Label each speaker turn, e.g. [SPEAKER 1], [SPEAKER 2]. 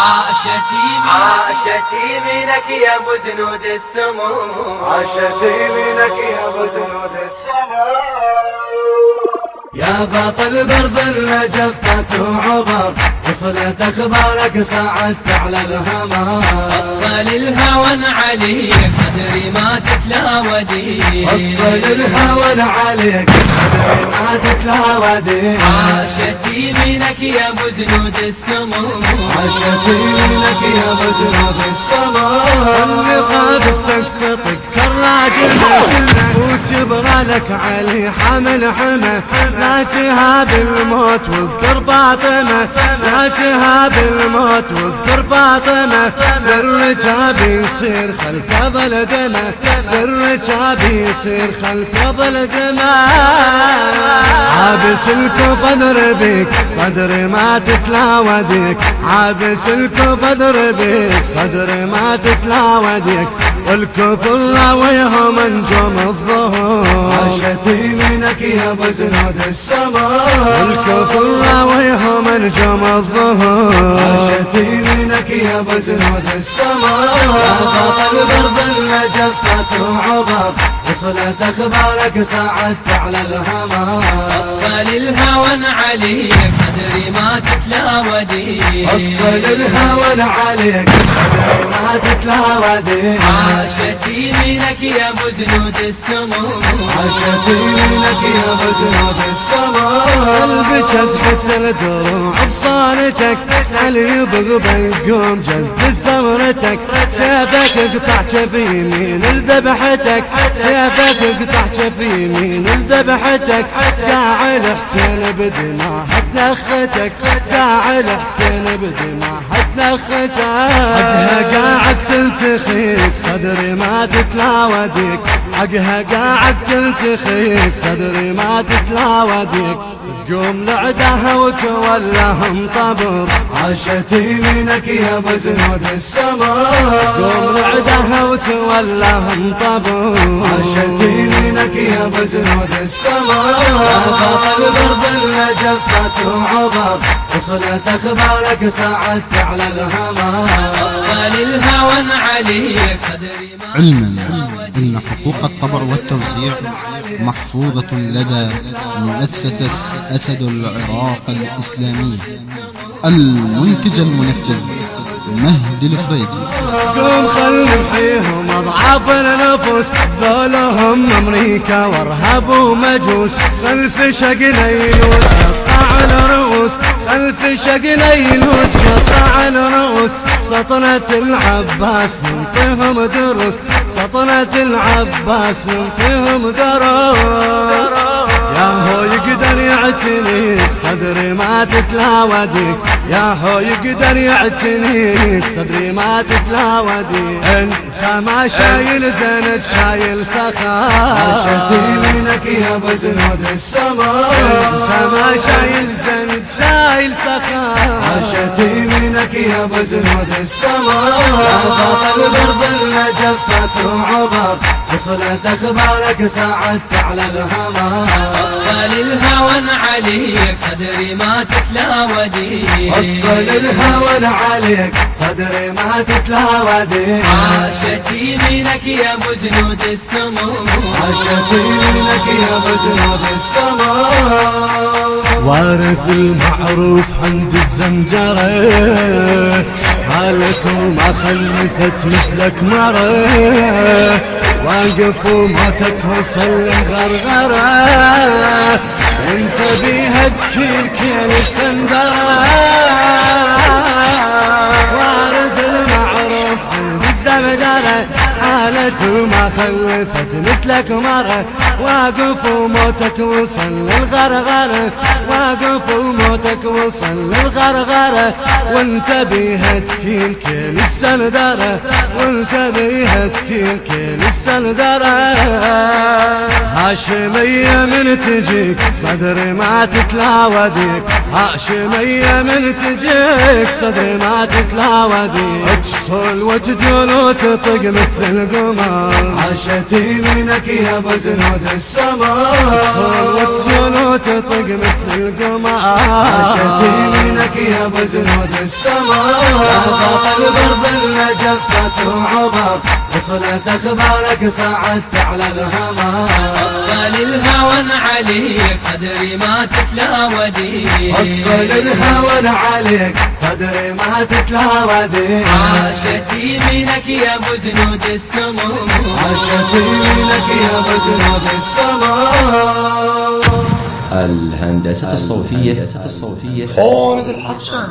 [SPEAKER 1] عاشت يمينك يا ابو زنود السموم،
[SPEAKER 2] عاشت يمينك يا ابو زنود السموم. يا بطل برد اللي جفت وعبر، وصلت اخبارك صعدت على الهمام.
[SPEAKER 1] وصل الهون عليك صدري ما تتلاوديك،
[SPEAKER 2] وصل الهون عليك صدري ما تتلاوديك.
[SPEAKER 1] عاشت يمينك يا ابو زنود السموم،
[SPEAKER 2] عاشت يمينك يا ابو زنود السموم. اللي قاذفتك تطق الراجل وتبرى لك علي حمل حمى. لا تهاب الموت واذكر فاطمة، لا تهاب الموت واذكر فاطمة. الرجاب يصير خلف ظل دمه، الرجاب يصير خلف ظل دمه. عابس الكوف اضربك صدري ما تتلاوديك، عابس الكوف اضربك صدري ما تتلاوديك. والكفر راويهم انجم الظهور، عاشت يمينك يا ابو زنود السماء. والكفر راويهم انجم الظهور، عاشت يمينك يا ابو زنود السماء. يا بطل برد اللي جفت وعبر، وصلت اخبارك صعدت على الهمام.
[SPEAKER 1] وصل الهون عليك صدري ما تتلاوديك،
[SPEAKER 2] وصل الهون عليك صدري ما تتلاوديك.
[SPEAKER 1] عاشت يمينك يا ابو زنود السموم،
[SPEAKER 2] عاشت يمينك يا ابو زنود السموم. قلبك حتى الدروع بصالتك، علي بغضا يقوم جد ثمرتك. سيفك اقطع شفي يمين لذبحتك، سيفك اقطع شفي يمين لذبحتك. داعي الحسين بدماء تنختك، داعي الحسين بدماء تنختك. حقها قاعد تلتخيك صدري ما تتلاوديك، حقها قاعد تلتخيك صدري ما تتلاوديك. قوم لعدها وتولاهم طبر، عاشت يمينك يا ابو زنود السماء. قوم لعدها وتولاهم طبر، عاشت يمينك يا ابو زنود السماء. يا بطل برد اللي جفت وعبر، وصلت اخبارك صعدت على الهمام.
[SPEAKER 1] وصل الهون عليك صدري ما
[SPEAKER 3] علما أن حقوق الطبع والتوزيع محفوظة لدى مؤسسة أسد العراق الإسلامية. المنتج المنفذ مهدي الفريدي.
[SPEAKER 2] قوم خل نمحيهم اضعاف النفوس، ذولهم امريكا وارهاب ومجوس. خلف شقنا يلوت قطع الرؤوس، خلف شقنا يلوت قطع الرؤوس. سطنة العباس ننطيهم دروس، سطنة العباس ننطيهم دروس. يا هو يقدر يعتنيك صدري ما تتلاوديك، يا هو يقدر يعتنيك صدري ما تتلاوديك. انت ما شايل زند شايل سخاء، عاشت يمينك يا ابو زنود السماء. انت ما شايل زند شايل سخاء، عاشت يمينك يا ابو زنود السماء. يا بطل برد اللي جفت وعبر، وصلت اخبارك صعدت على الهمام.
[SPEAKER 1] وصل الهون عليك صدري ما تتلاوديك،
[SPEAKER 2] وصل الهون عليك صدري ما تتلاوديك.
[SPEAKER 1] عاشت يمينك يا ابو زنود السموم،
[SPEAKER 2] عاشت يمينك يا ابو زنود السماء. وارث المعروف عند الزمجرة، حالته ما خلفت مثلك مرة. واقف وموتك وصل غرغرة، انت بيها تكيل كيل السندرة. وارث المعروف عند الزمجرة، حالته ما خلفت مثلك مرة. واقف وموتك وصل للغرغرة، واقف وموتك وصل للغرغرة. وانت بيها تكيل كيل السندرة، وانت بيها تكيل كيل السندرة. هاشمية من تجيك صدري ما تتلاوديك، هاشمية من تجيك صدري ما تتلاوديك. تصل وتجول وتطق مثل القمر، عاشت يمينك يا ابو زنود السماء. تصل وتجول وتطق مثل القمر، عاشت يمينك يا ابو زنود السماء. البرد اللي جفت وعبر وصلت اخبارك صعدت على الهمام.
[SPEAKER 1] وصل الهون عليك صدري ما تتلا وديك،
[SPEAKER 2] وصل الهون عليك صدري ما تتلا وديك.
[SPEAKER 1] عاشت يمينك يا ابو جنود السموم،
[SPEAKER 2] عاشت يمينك يا ابو جنود السماء.
[SPEAKER 4] الهندسة الصوتية خالد الحسن.